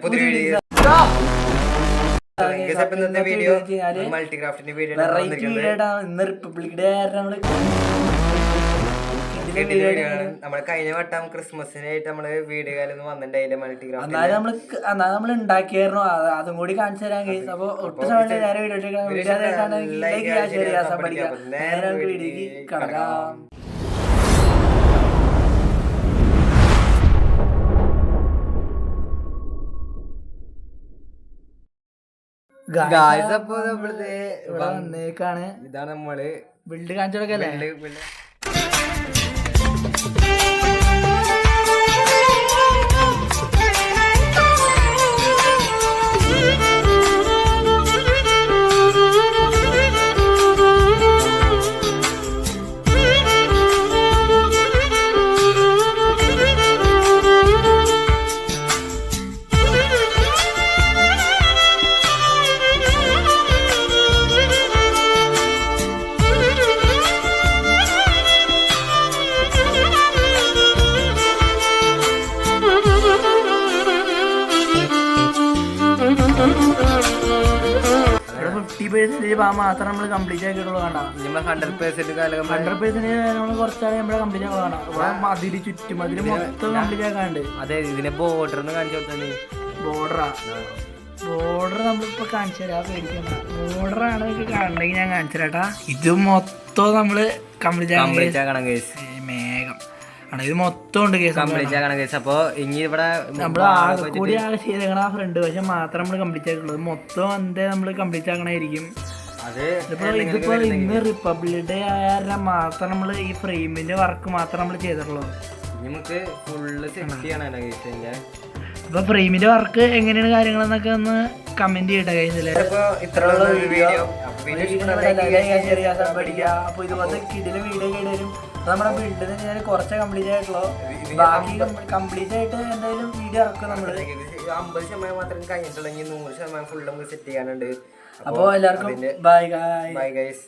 പുതിയ video മൾട്ടിക്രാഫ്റ്റിന്റെ video ഇന്ന് republic day നമ്മള് കഴിഞ്ഞ വട്ടം ക്രിസ്മസിനായിട്ട് നമ്മള് വീഡിയോ കാലം വന്നിട്ടുണ്ടായില്ല മൾട്ടിക്രാഫ്റ്റ്. നമ്മൾ ഉണ്ടാക്കിയായിരുന്നു, അതും കൂടി കാണിച്ചു തരാൻ കഴിയും. അപ്പൊ ഒട്ടും സമയത്ത് നേരെ വീഡിയോ കടക്കാം. വന്നേക്കാണ്. ഇതാണ് നമ്മള് ബിൽഡ് കാണിച്ചു കൊടുക്കല്ലേ. മാത്രം നമ്മൾ കംപ്ലീറ്റ് ആക്കിയിട്ടുള്ളൂ. കാണാം 100% നമ്മൾ കുറച്ചാണ് നമ്മളെ കംപ്ലീറ്റ് ആക്കാൻ കാണാം. മതില് ചുറ്റും അതില് മൊത്തം കംപ്ലീറ്റ് ആക്കാണ്ട്. അതെ, ഇതിനെ ബോർഡർ കാണിച്ചു കൊടുത്തേ. ബോർഡർ നമ്മളിപ്പോ കാണിച്ചു തരാം, പേടിക്കണ്ട. ബോർഡറാണ് കാണണമെങ്കിൽ ഞാൻ കാണിച്ചു തരാട്ടാ. ഇത് മൊത്തം നമ്മള് കംപ്ലീറ്റ് ആക്കണം. മേഘം ഇത് മൊത്തം ഉണ്ട് കംപ്ലീറ്റ് ആക്കണം കേസ്. അപ്പൊ ഇനി ഇവിടെ നമ്മള് ആകെ കൂടി ആകെ ചെയ്തേക്കണ ആ ഫ്രണ്ട് പക്ഷെ മാത്രം നമ്മള് കംപ്ലീറ്റ് ആക്കുള്ളത്. മൊത്തം എന്തേ നമ്മള് കംപ്ലീറ്റ് ആക്കണായിരിക്കും. ഇതിപ്പോ ഇന്ന് റിപ്പബ്ലിക് ഡേ ആയ മാത്രം നമ്മള് ഈ ഫ്രെയിമിന്റെ വർക്ക് മാത്രം നമ്മള് ചെയ്തിട്ടുള്ളൂ. നമുക്ക് ഫുള്ള് സെറ്റ് ചെയ്യണം. അപ്പൊ ഫ്രെയിമിന്റെ വർക്ക് എങ്ങനെയാണ് കാര്യങ്ങളെന്നൊക്കെ ഒന്ന് കമന്റ് ചെയ്യട്ടെ കഴിഞ്ഞില്ലേ. അപ്പൊ ഇതുപോലത്തെ കിടിലെ വീഡിയോ കേടുവരും. നമ്മുടെ ബിൽഡിന് ഞാൻ കുറച്ച് കംപ്ലീറ്റ് ആയിട്ടുള്ളൂ. ബാക്കി കംപ്ലീറ്റ് ആയിട്ട് എന്തായാലും വീഡിയോ ഇറക്കും നമ്മള്. 50% മാത്രം കഴിഞ്ഞിട്ടുള്ളൂ. 100% ഫുൾ നമുക്ക് സെറ്റ് ചെയ്യാനുണ്ട്. അപ്പൊ എല്ലാവർക്കും ബൈ ഗൈസ്.